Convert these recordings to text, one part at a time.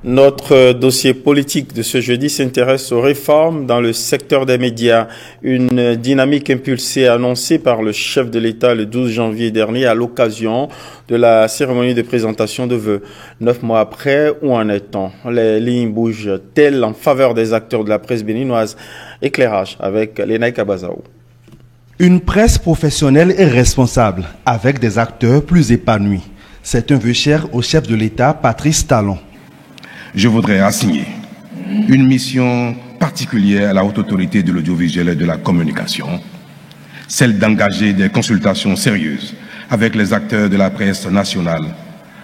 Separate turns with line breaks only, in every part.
Notre dossier politique de ce jeudi s'intéresse aux réformes dans le secteur des médias. Une dynamique impulsée et annoncée par le chef de l'État le 12 janvier dernier à l'occasion de la cérémonie de présentation de vœux. 9 mois après, où en est-on? Les lignes bougent-elles en faveur des acteurs de la presse béninoise? Éclairage avec Lénaï Kabazaou.
Une presse professionnelle et responsable, avec des acteurs plus épanouis. C'est un vœu cher au chef de l'État, Patrice Talon.
Je voudrais assigner une mission particulière à la haute autorité de l'audiovisuel et de la communication, celle d'engager des consultations sérieuses avec les acteurs de la presse nationale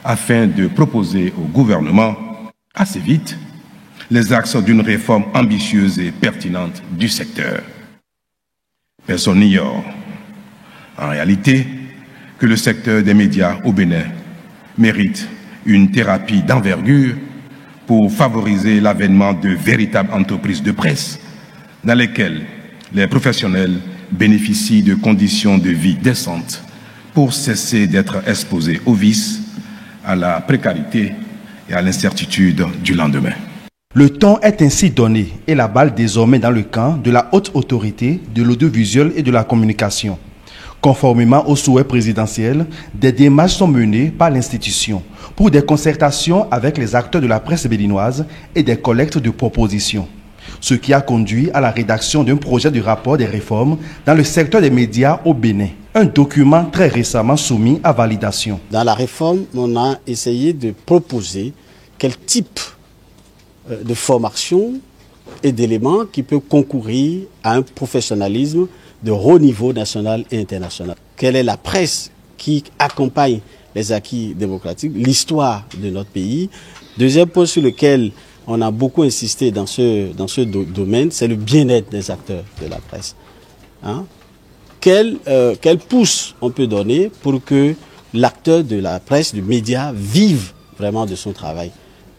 afin de proposer au gouvernement, assez vite, les axes d'une réforme ambitieuse et pertinente du secteur. Personne n'ignore, en réalité, que le secteur des médias au Bénin mérite une thérapie d'envergure pour favoriser l'avènement de véritables entreprises de presse dans lesquelles les professionnels bénéficient de conditions de vie décentes pour cesser d'être exposés aux vices, à la précarité et à l'incertitude du lendemain.
Le temps est ainsi donné et la balle désormais dans le camp de la haute autorité de l'audiovisuel et de la communication. Conformément au souhait présidentiel, des démarches sont menées par l'institution pour des concertations avec les acteurs de la presse béninoise et des collectes de propositions. Ce qui a conduit à la rédaction d'un projet de rapport des réformes dans le secteur des médias au Bénin. Un document très récemment soumis à validation.
Dans la réforme, on a essayé de proposer quel type de formation et d'éléments qui peuvent concourir à un professionnalisme de haut niveau national et international. Quelle est la presse qui accompagne les acquis démocratiques, l'histoire de notre pays? Deuxième point sur lequel on a beaucoup insisté dans ce domaine, c'est le bien-être des acteurs de la presse. Quel pouce on peut donner pour que l'acteur de la presse, du média, vive vraiment de son travail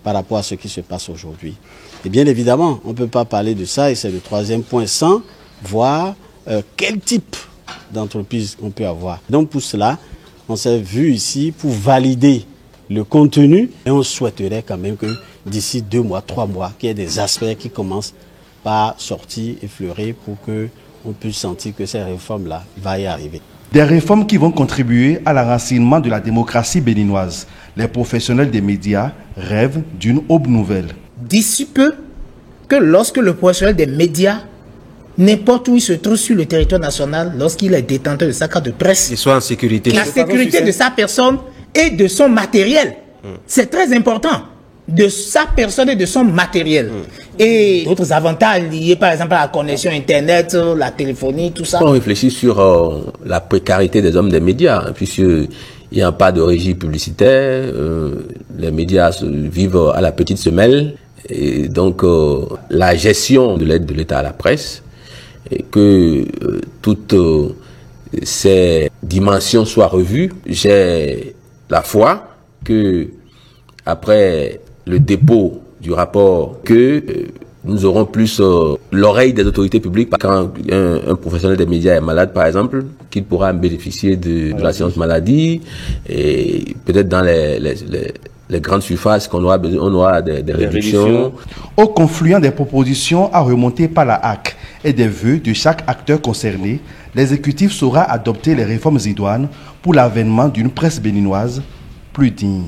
par rapport à ce qui se passe aujourd'hui? Et bien évidemment, on ne peut pas parler de ça, et c'est le troisième point, sans voir quel type d'entreprise on peut avoir. Donc pour cela, on s'est vu ici pour valider le contenu et on souhaiterait quand même que d'ici 2 mois, 3 mois, qu'il y ait des aspects qui commencent par sortir et fleurir pour qu'on puisse sentir que ces réformes-là vont y arriver.
Des réformes qui vont contribuer à l'enracinement de la démocratie béninoise. Les professionnels des médias rêvent d'une aube nouvelle.
D'ici peu, que lorsque le professionnel des médias, n'importe où il se trouve sur le territoire national, lorsqu'il est détenteur de sa carte de presse,
il soit en sécurité.
La sécurité de sa personne et de son matériel. C'est très important. De sa personne et de son matériel. Et d'autres avantages liés par exemple à la connexion Internet, la téléphonie, tout ça.
On réfléchit sur la précarité des hommes des médias, puisqu'il n'y a pas de régie publicitaire, les médias vivent à la petite semelle, et donc la gestion de l'aide de l'État à la presse, et que toutes ces dimensions soient revues. J'ai la foi que après le dépôt du rapport, que nous aurons plus l'oreille des autorités publiques. Quand un professionnel des médias est malade, par exemple, qu'il pourra bénéficier de l'assurance maladie, et peut-être dans les grandes surfaces qu'on aura besoin, on aura des réductions.
Au confluent des propositions à remonter par la HAC et des vœux de chaque acteur concerné, l'exécutif saura adopter les réformes idoines pour l'avènement d'une presse béninoise plus digne.